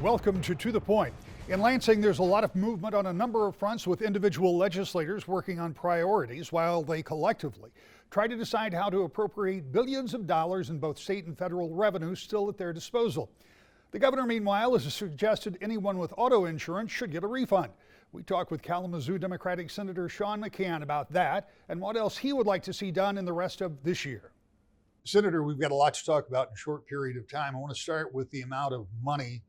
Welcome to the Point. In Lansing, there's a lot of movement on a number of fronts with individual legislators working on priorities while they collectively try to decide how to appropriate billions of dollars in both state and federal revenue still at their disposal. The governor, meanwhile, has suggested anyone with auto insurance should get a refund. We talked with Kalamazoo Democratic Senator Sean McCann about that and what else he would like to see done in the rest of this year. Senator, we've got a lot to talk about in a short period of time. I want to start with the amount of money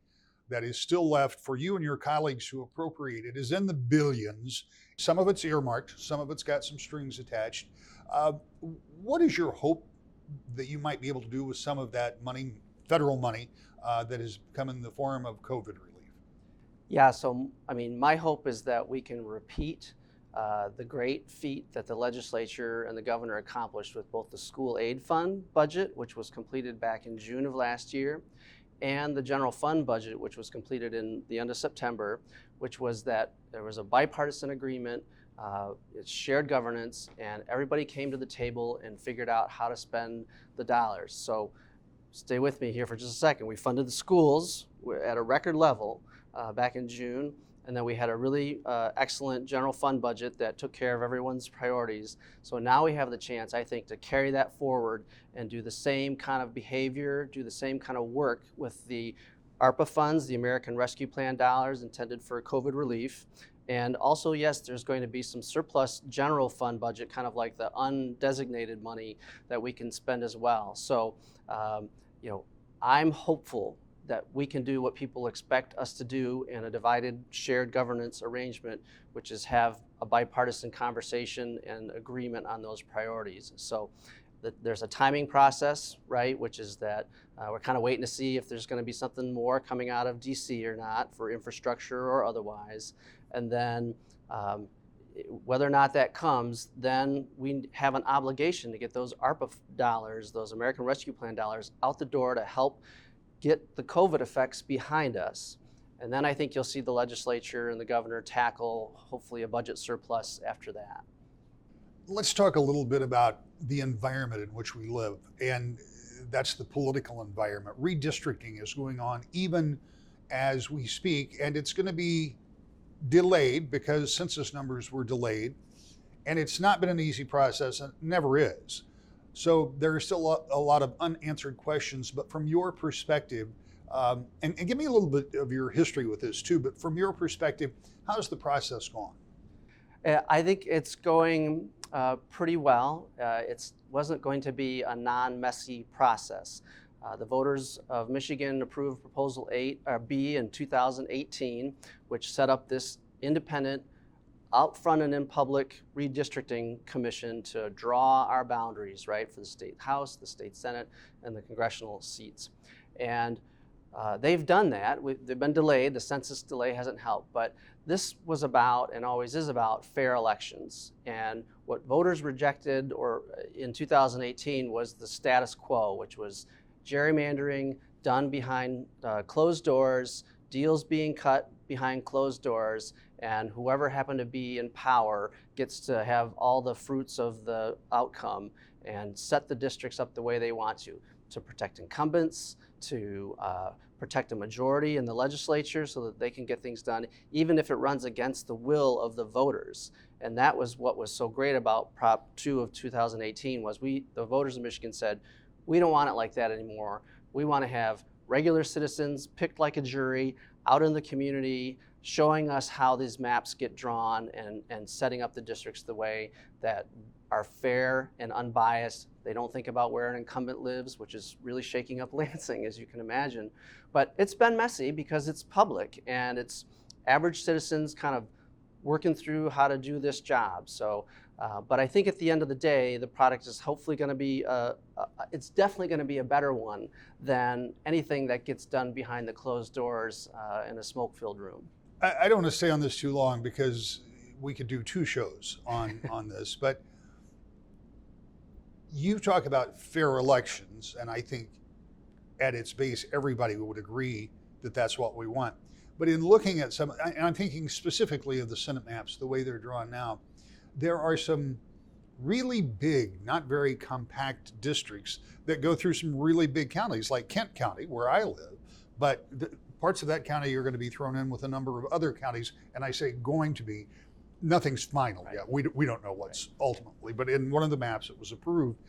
that is still left for you and your colleagues to appropriate. It is in the billions. Some of it's earmarked, some of it's got some strings attached. What is your hope that you might be able to do with some of that money, federal money, that has come in the form of COVID relief? Yeah, my hope is that we can repeat the great feat that the legislature and the governor accomplished with both the school aid fund budget, which was completed back in June of last year, and the general fund budget, which was completed in the end of September, which was that there was a bipartisan agreement, it's shared governance, and everybody came to the table and figured out how to spend the dollars. So stay with me here for just a second. We funded the schools at a record level back in June, and then we had a really excellent general fund budget that took care of everyone's priorities. So now we have the chance, I think, to carry that forward and do the same kind of behavior, do the same kind of work with the ARPA funds, the American Rescue Plan dollars intended for COVID relief. And also, yes, there's going to be some surplus general fund budget, kind of like the undesignated money that we can spend as well. So, I'm hopeful that we can do what people expect us to do in a divided shared governance arrangement, which is have a bipartisan conversation and agreement on those priorities. So there's a timing process, right, which is that we're kind of waiting to see if there's going to be something more coming out of DC or not for infrastructure or otherwise. And then whether or not that comes, then we have an obligation to get those ARPA dollars, those American Rescue Plan dollars, out the door to help get the COVID effects behind us. And then I think you'll see the legislature and the governor tackle, hopefully, a budget surplus after that. Let's talk a little bit about the environment in which we live, and that's the political environment. Redistricting is going on even as we speak, and it's going to be delayed because census numbers were delayed, and it's not been an easy process, and it never is. So there are still a lot of unanswered questions, but from your perspective, and give me a little bit of your history with this too, but from your perspective, how's the process gone? I think it's going pretty well. It wasn't going to be a non-messy process. The voters of Michigan approved Proposal B in 2018, which set up this independent, out front and in public redistricting commission to draw our boundaries, right, for the state House, the state Senate, and the congressional seats. And they've done that. They've been delayed. The census delay hasn't helped. But this was about, and always is about, fair elections. And what voters rejected in 2018 was the status quo, which was gerrymandering done behind closed doors, deals being cut behind closed doors, and whoever happened to be in power gets to have all the fruits of the outcome and set the districts up the way they want to protect incumbents, to protect a majority in the legislature so that they can get things done, even if it runs against the will of the voters. And that was what was so great about Prop 2 of 2018 was the voters of Michigan said, we don't want it like that anymore. We want to have regular citizens picked like a jury out in the community, showing us how these maps get drawn and setting up the districts the way that are fair and unbiased. They don't think about where an incumbent lives, which is really shaking up Lansing, as you can imagine. But it's been messy because it's public and it's average citizens kind of working through how to do this job. So, but I think at the end of the day, the product is hopefully going to be, it's definitely going to be a better one than anything that gets done behind the closed doors in a smoke-filled room. I don't want to stay on this too long because we could do 2 shows on this, but you talk about fair elections, and I think at its base, everybody would agree that that's what we want. But in looking at some, and I'm thinking specifically of the Senate maps, the way they're drawn now, there are some really big, not very compact districts that go through some really big counties, like Kent County, where I live. But parts of that county are going to be thrown in with a number of other counties, and I say going to be. Nothing's final yet. We don't know what's ultimately, but in one of the maps it was approved.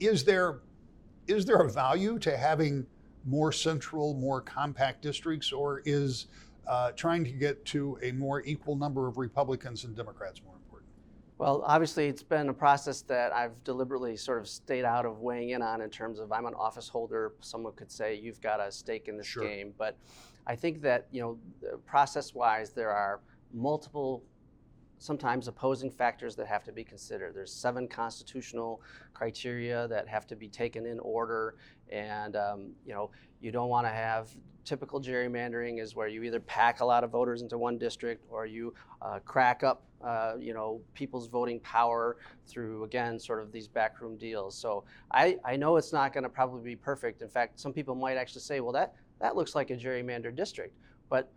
Is there a value to having more central, more compact districts, or is trying to get to a more equal number of Republicans and Democrats more important? Well, obviously, it's been a process that I've deliberately sort of stayed out of weighing in on in terms of I'm an office holder. Someone could say you've got a stake in this Sure. game, but I think that process-wise, there are multiple, sometimes opposing factors that have to be considered. There's 7 constitutional criteria that have to be taken in order, and you don't want to have typical gerrymandering is where you either pack a lot of voters into one district or you crack up people's voting power through, again, sort of these backroom deals. So I know it's not going to probably be perfect. In fact, some people might actually say, well, that looks like a gerrymandered district, but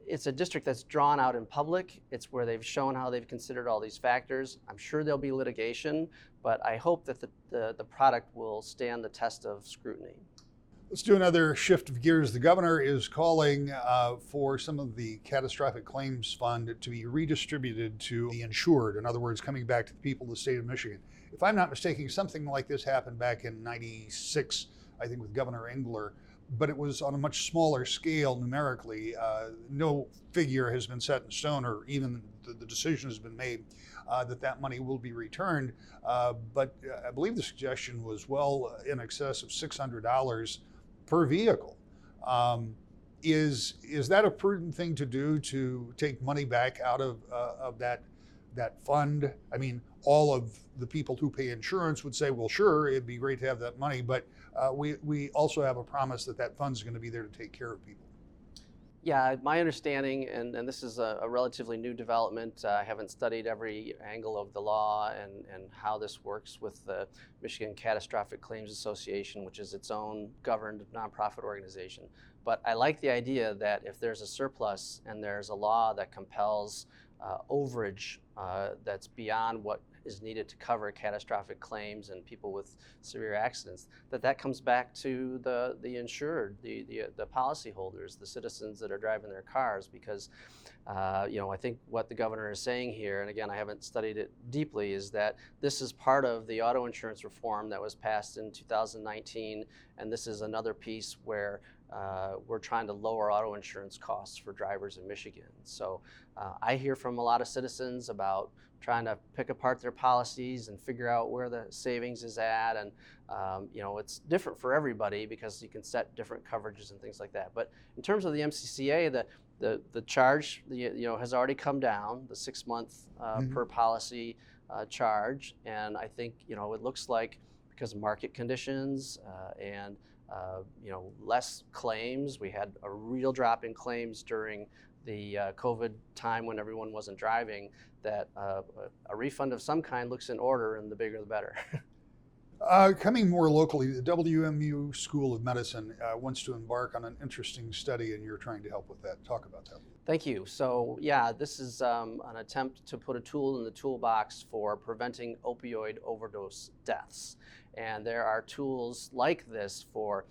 it's a district that's drawn out in public. It's where they've shown how they've considered all these factors. I'm sure there'll be litigation, but I hope that the product will stand the test of scrutiny. Let's do another shift of gears. The governor is calling for some of the catastrophic claims fund to be redistributed to the insured. In other words, coming back to the people of the state of Michigan. If I'm not mistaken, something like this happened back in '96, I think, with Governor Engler, but it was on a much smaller scale numerically. No figure has been set in stone, or even the decision has been made that money will be returned. But I believe the suggestion was well in excess of $600 per vehicle. Is that a prudent thing to do, to take money back out of that fund? I mean, all of the people who pay insurance would say, well, sure, it'd be great to have that money, but we also have a promise that fund's going to be there to take care of people. Yeah, my understanding, and this is a relatively new development, I haven't studied every angle of the law and how this works with the Michigan Catastrophic Claims Association, which is its own governed nonprofit organization. But I like the idea that if there's a surplus and there's a law that compels overage that's beyond what is needed to cover catastrophic claims and people with severe accidents, that comes back to the insured, the policyholders, the citizens that are driving their cars. Because I think what the governor is saying here, and again, I haven't studied it deeply, is that this is part of the auto insurance reform that was passed in 2019, and this is another piece where we're trying to lower auto insurance costs for drivers in Michigan. So I hear from a lot of citizens about trying to pick apart their policies and figure out where the savings is at. And it's different for everybody because you can set different coverages and things like that. But in terms of the MCCA, the charge has already come down, the 6-month per policy charge. And I think it looks like, because of market conditions and less claims. We had a real drop in claims during the COVID time when everyone wasn't driving, that a refund of some kind looks in order, and the bigger the better. Coming more locally, the WMU School of Medicine wants to embark on an interesting study, and you're trying to help with that. Talk about that. Thank you. So yeah, this is an attempt to put a tool in the toolbox for preventing opioid overdose deaths. And there are tools like this for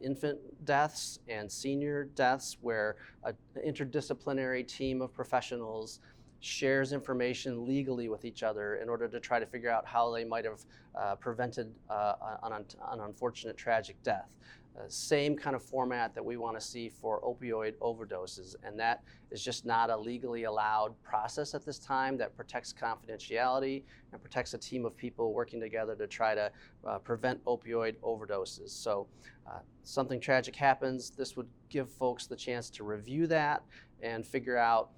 infant deaths and senior deaths, where an interdisciplinary team of professionals shares information legally with each other in order to try to figure out how they might have prevented an unfortunate tragic death. Same kind of format that we want to see for opioid overdoses, and that is just not a legally allowed process at this time that protects confidentiality and protects a team of people working together to try to prevent opioid overdoses. So something tragic happens, this would give folks the chance to review that and figure out,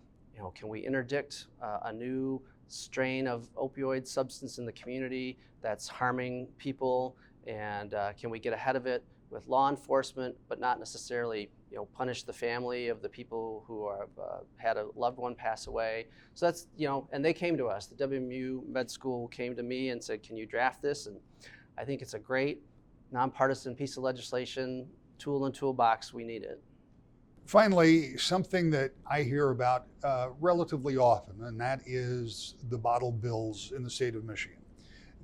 can we interdict a new strain of opioid substance in the community that's harming people, and can we get ahead of it with law enforcement, but not necessarily punish the family of the people who have had a loved one pass away. So that's, and they came to us. The WMU Med School came to me and said, can you draft this? And I think it's a great nonpartisan piece of legislation, tool in the toolbox. We need it. Finally, something that I hear about relatively often, and that is the bottle bills in the state of Michigan.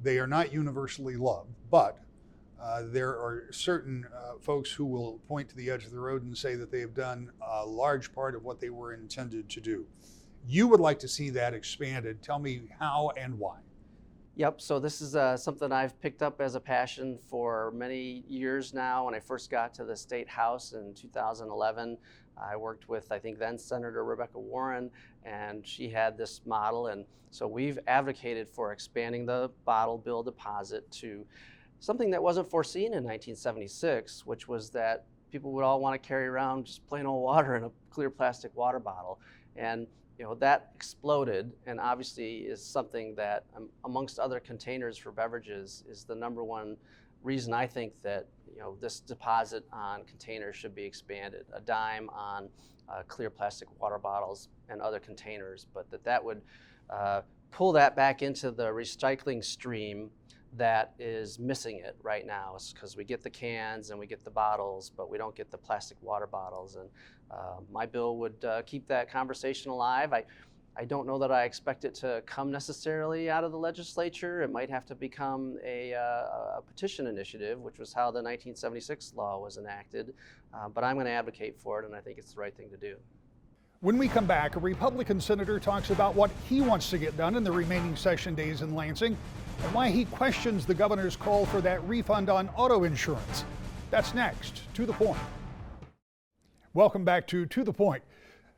They are not universally loved, but There are certain folks who will point to the edge of the road and say that they have done a large part of what they were intended to do. You would like to see that expanded. Tell me how and why. Yep, so this is something I've picked up as a passion for many years now. When I first got to the State House in 2011, I worked with, I think, then Senator Rebecca Warren, and she had this model. And so we've advocated for expanding the bottle bill deposit to something that wasn't foreseen in 1976, which was that people would all want to carry around just plain old water in a clear plastic water bottle. And that exploded, and obviously is something that, amongst other containers for beverages, is the number one reason I think that this deposit on containers should be expanded. A dime on clear plastic water bottles and other containers, but that would pull that back into the recycling stream that is missing it right now, because we get the cans and we get the bottles, but we don't get the plastic water bottles. And my bill would keep that conversation alive. I don't know that I expect it to come necessarily out of the legislature. It might have to become a petition initiative, which was how the 1976 law was enacted. But I'm going to advocate for it, and I think it's the right thing to do. When we come back, a Republican senator talks about what he wants to get done in the remaining session days in Lansing and why he questions the governor's call for that refund on auto insurance. That's next. To the Point. Welcome back to the Point.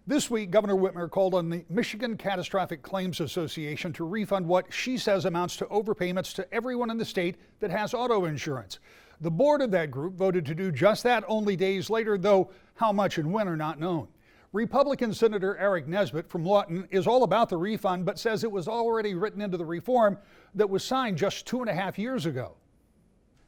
This week, Governor Whitmer called on the Michigan Catastrophic Claims Association to refund what she says amounts to overpayments to everyone in the state that has auto insurance. The board of that group voted to do just that only days later, though how much and when are not known. Republican Senator Aric Nesbitt from Lawton is all about the refund, but says it was already written into the reform that was signed just 2.5 years ago.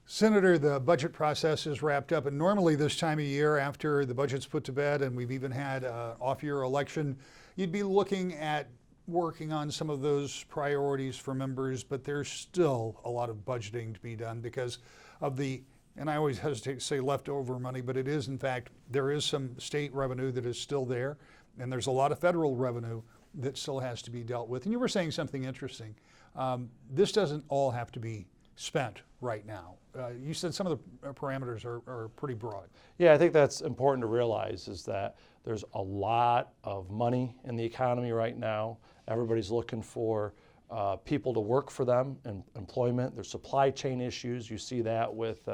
Senator, the budget process is wrapped up, and normally this time of year, after the budget's put to bed and we've even had an off-year election, you'd be looking at working on some of those priorities for members, but there's still a lot of budgeting to be done because of the, and I always hesitate to say leftover money, but it is, in fact, there is some state revenue that is still there, and there's a lot of federal revenue that still has to be dealt with. And you were saying something interesting. This doesn't all have to be spent right now. You said some of the parameters are pretty broad. Yeah, I think that's important to realize is that there's a lot of money in the economy right now. Everybody's looking for people to work for them and employment. There's supply chain issues. You see that with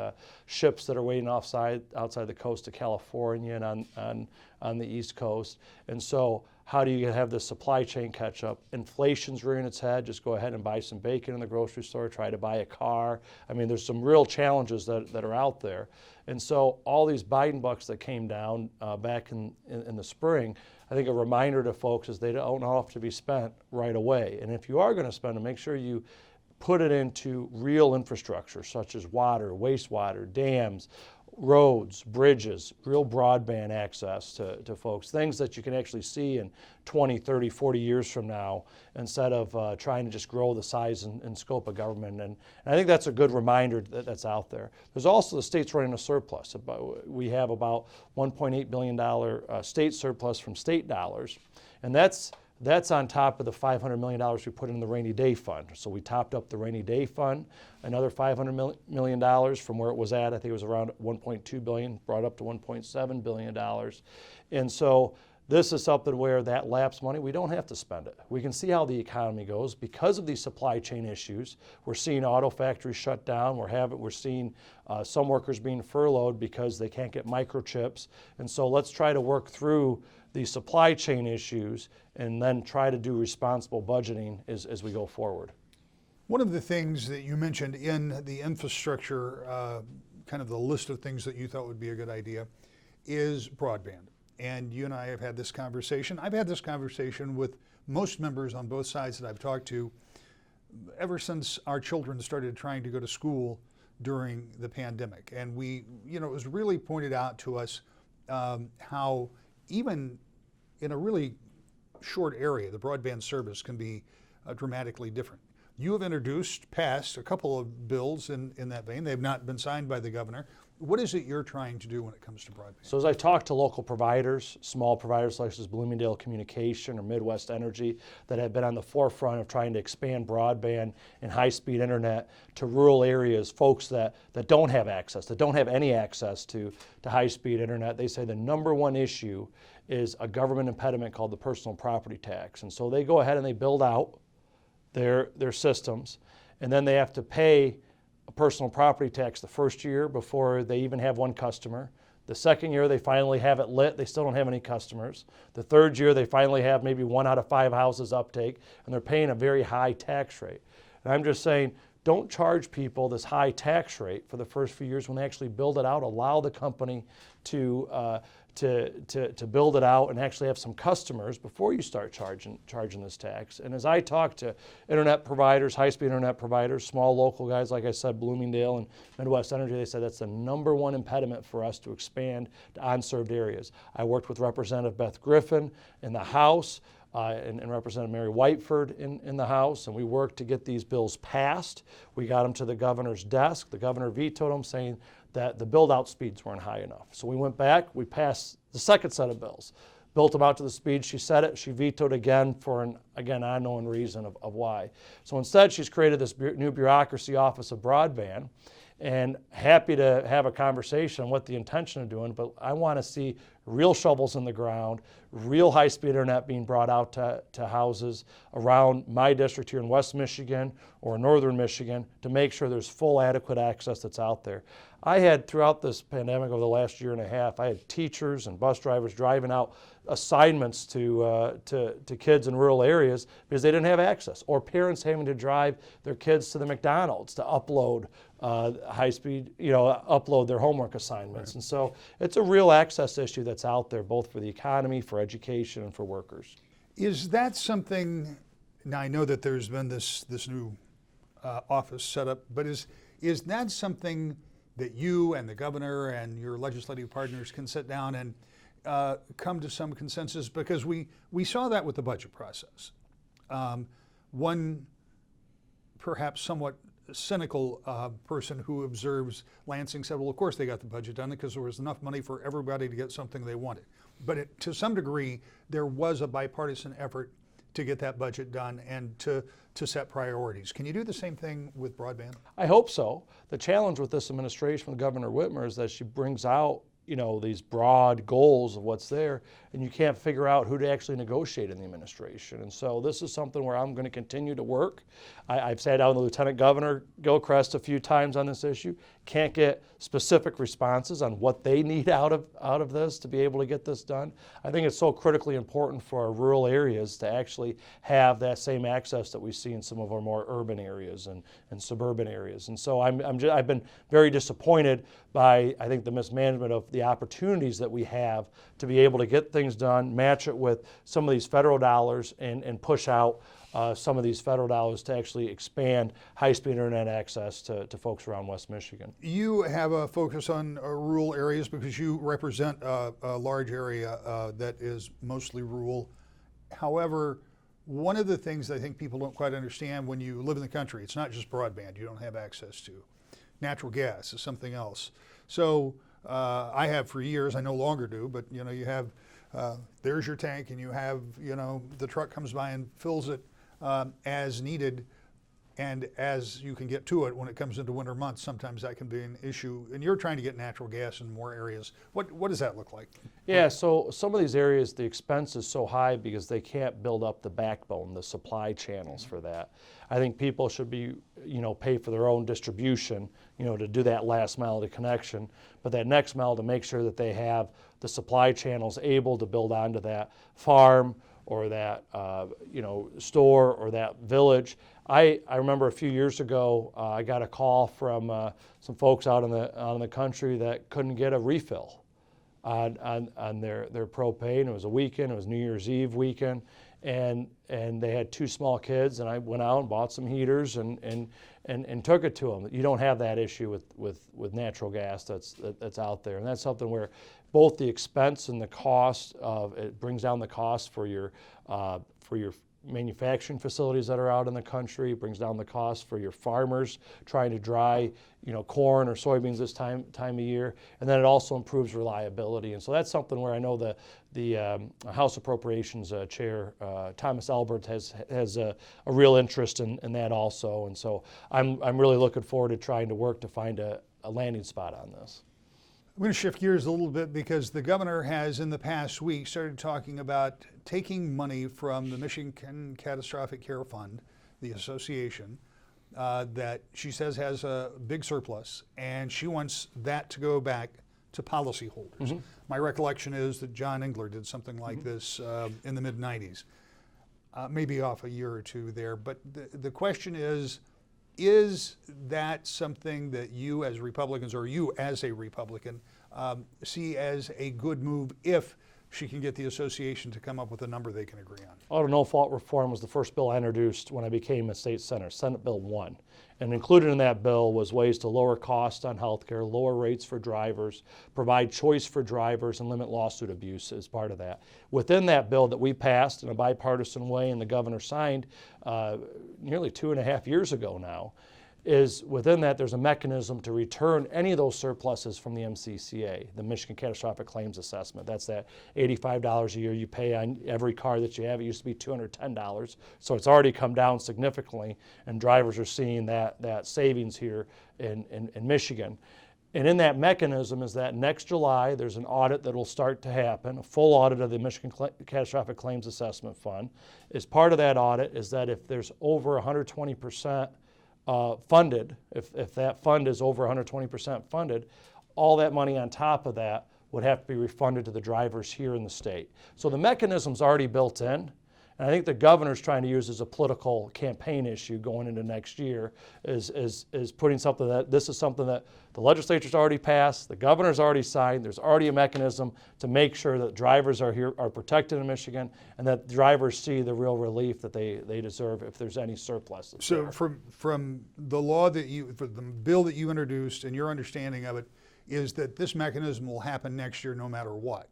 ships that are waiting outside the coast of California and on the East Coast. And so how do you have the supply chain catch up? Inflation's rearing its head. Just go ahead and buy some bacon in the grocery store, try to buy a car. I mean, there's some real challenges that are out there. And so all these Biden bucks that came down back in the spring, I think a reminder to folks is they don't have to be spent right away. And if you are going to spend them, make sure you put it into real infrastructure such as water, wastewater, dams, roads, bridges, real broadband access to folks, things that you can actually see in 20, 30, 40 years from now instead of trying to just grow the size and scope of government. And I think that's a good reminder that's out there. There's also the state's running a surplus. We have about $1.8 billion state surplus from state dollars, and that's on top of the $500 million we put in the rainy day fund. So we topped up the rainy day fund, another $500 million from where it was at. I think it was around $1.2 billion, brought up to $1.7 billion. And so this is something where that lapsed money, we don't have to spend it. We can see how the economy goes. Because of these supply chain issues, we're seeing auto factories shut down. We're seeing some workers being furloughed because they can't get microchips. And so let's try to work through the supply chain issues and then try to do responsible budgeting as we go forward. One of the things that you mentioned in the infrastructure, kind of the list of things that you thought would be a good idea, is broadband. And you and I have had this conversation. I've had this conversation with most members on both sides that I've talked to ever since our children started trying to go to school during the pandemic. And it was really pointed out to us how even in a really short area, the broadband service can be dramatically different. You have passed a couple of bills in that vein. They've not been signed by the governor, What is it you're trying to do when it comes to broadband? So as I talk to local providers, small providers such as Bloomingdale Communication or Midwest Energy that have been on the forefront of trying to expand broadband and high-speed internet to rural areas, folks that don't have access, that don't have any access to high-speed internet, they say the number one issue is a government impediment called the personal property tax. And so they go ahead and they build out their systems, and then they have to pay a personal property tax the first year before they even have one customer. The second year they finally have it lit, they still don't have any customers. The third year they finally have maybe 1 out of 5 houses uptake, and they're paying a very high tax rate. And I'm just saying, don't charge people this high tax rate for the first few years when they actually build it out. Allow the company to build it out and actually have some customers before you start charging this tax. And as I talk to internet providers, high-speed internet providers, small local guys, like I said, Bloomingdale and Midwest Energy, they said that's the number one impediment for us to expand to unserved areas. I worked with Representative Beth Griffin in the House and Representative Mary Whiteford in the House, and we worked to get these bills passed. We got them to the governor's desk. The governor vetoed them, saying that the build-out speeds weren't high enough. So we went back, we passed the second set of bills, built them out to the speed. She said it, she vetoed again for an, again, unknown reason of why. So instead, she's created this new bureaucracy, Office of Broadband, and happy to have a conversation on what the intention of doing, but I want to see real shovels in the ground, real high-speed internet being brought out to houses around my district here in West Michigan or northern Michigan to make sure there's full adequate access that's out there. I had, throughout this pandemic over the last year and a half, I had teachers and bus drivers driving out assignments to kids in rural areas because they didn't have access, or parents having to drive their kids to the McDonald's to upload high-speed, upload their homework assignments. Right. And so it's a real access issue that's out there, both for the economy, for education, and for workers. Is that something, now I know that there's been this new office set up, but is that something that you and the governor and your legislative partners can sit down and come to some consensus? Because we saw that with the budget process. One perhaps somewhat cynical person who observes Lansing said, well, of course they got the budget done because there was enough money for everybody to get something they wanted. But to some degree, there was a bipartisan effort to get that budget done and to set priorities. Can you do the same thing with broadband? I hope so. The challenge with this administration with Governor Whitmer is that she brings out these broad goals of what's there, and you can't figure out who to actually negotiate in the administration. And so this is something where I'm going to continue to work. I've sat down with Lieutenant Governor Gilchrist a few times on this issue. Can't get specific responses on what they need out of this to be able to get this done. I think it's so critically important for our rural areas to actually have that same access that we see in some of our more urban areas and suburban areas. And so I've been very disappointed by, I think, the mismanagement of the opportunities that we have to be able to get things done, match it with some of these federal dollars, and push out some of these federal dollars to actually expand high-speed internet access to folks around West Michigan. You have a focus on rural areas because you represent a large area that is mostly rural. However, one of the things I think people don't quite understand when you live in the country, it's not just broadband you don't have access to. Natural gas is something else. So I have for years, I no longer do, but you have, there's your tank and you have, the truck comes by and fills it as needed and as you can get to it. When it comes into winter months, sometimes that can be an issue. And you're trying to get natural gas in more areas. What does that look like? Yeah, so some of these areas, the expense is so high because they can't build up the backbone, the supply channels for that. I think people should be, pay for their own distribution, to do that last mile to connection, but that next mile to make sure that they have the supply channels able to build onto that farm or that, store or that village. I remember a few years ago, I got a call from some folks out in the country that couldn't get a refill on their propane. It was a weekend, it was New Year's Eve weekend, and they had 2 small kids, and I went out and bought some heaters and took it to them. You don't have that issue with natural gas that's out there, and that's something where both the expense and the cost of it brings down the cost for your manufacturing facilities that are out in the country, brings down the cost for your farmers trying to dry, corn or soybeans this time of year, and then it also improves reliability. And so that's something where I know the House Appropriations Chair Thomas Albert has a real interest in that also. And so I'm really looking forward to trying to work to find a landing spot on this. I'm going to shift gears a little bit because the governor has in the past week started talking about taking money from the Michigan Catastrophe Care Fund, the association, that she says has a big surplus, and she wants that to go back to policyholders. Mm-hmm. My recollection is that John Engler did something like this in the mid-90s, maybe off a year or two there. But the question is that something that you as Republicans, or you as a Republican, see as a good move if she can get the association to come up with a number they can agree on? Auto no-fault reform was the first bill I introduced when I became a state senator, Senate Bill 1. And included in that bill was ways to lower costs on health care, lower rates for drivers, provide choice for drivers, and limit lawsuit abuse as part of that. Within that bill that we passed in a bipartisan way and the governor signed nearly 2.5 years ago now, is within that there's a mechanism to return any of those surpluses from the MCCA, the Michigan Catastrophic Claims Assessment. That's that $85 a year you pay on every car that you have. It used to be $210, so it's already come down significantly, and drivers are seeing that savings here in Michigan. And in that mechanism is that next July there's an audit that will start to happen, a full audit of the Michigan Catastrophic Claims Assessment Fund. As part of that audit is that if there's over 120% funded, if that fund is over 120% funded, all that money on top of that would have to be refunded to the drivers here in the state. So the mechanism's already built in, and I think the governor's trying to use as a political campaign issue going into next year is putting something that this is something that the legislature's already passed, the governor's already signed, there's already a mechanism to make sure that drivers are protected in Michigan, and that drivers see the real relief that they deserve if there's any surplus. So there. From the law for the bill that you introduced, and your understanding of it is that this mechanism will happen next year no matter what.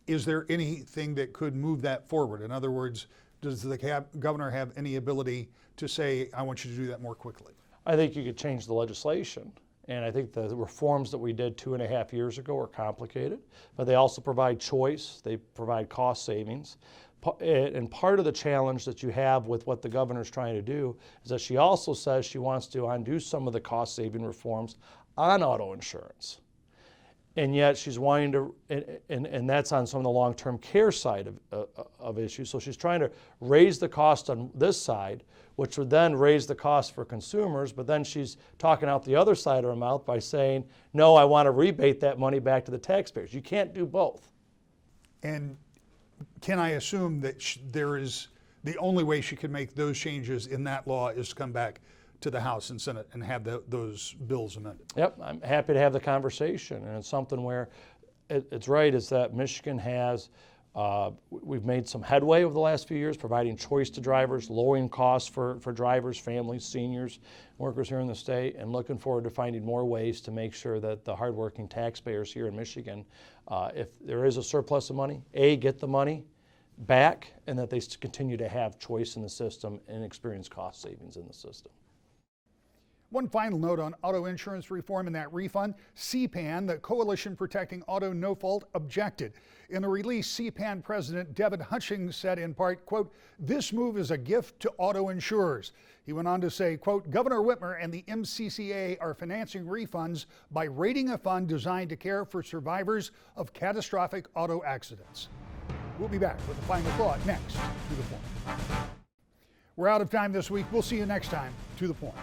Is there anything that could move that forward? In other words, does the governor have any ability to say, I want you to do that more quickly? I think you could change the legislation. And I think the reforms that we did 2.5 years ago are complicated, but they also provide choice, they provide cost savings. And part of the challenge that you have with what the governor's trying to do is that she also says she wants to undo some of the cost saving reforms on auto insurance. And yet she's wanting to, and that's on some of the long-term care side of issues. So she's trying to raise the cost on this side, which would then raise the cost for consumers, but then she's talking out the other side of her mouth by saying, no, I want to rebate that money back to the taxpayers. You can't do both. And can I assume that there is, the only way she can make those changes in that law is to come back to the House and Senate and have those bills amended? Yep, I'm happy to have the conversation, and it's something where it's right, is that Michigan has, we've made some headway over the last few years, providing choice to drivers, lowering costs for drivers, families, seniors, workers here in the state, and looking forward to finding more ways to make sure that the hardworking taxpayers here in Michigan, if there is a surplus of money, get the money back, and that they continue to have choice in the system and experience cost savings in the system. One final note on auto insurance reform and that refund. CPAN, the Coalition Protecting Auto No Fault, objected. In a release, CPAN President Devin Hutchings said in part, quote, this move is a gift to auto insurers. He went on to say, quote, Governor Whitmer and the MCCA are financing refunds by rating a fund designed to care for survivors of catastrophic auto accidents. We'll be back with a final thought next. To the Point. We're out of time this week. We'll see you next time. To the Point.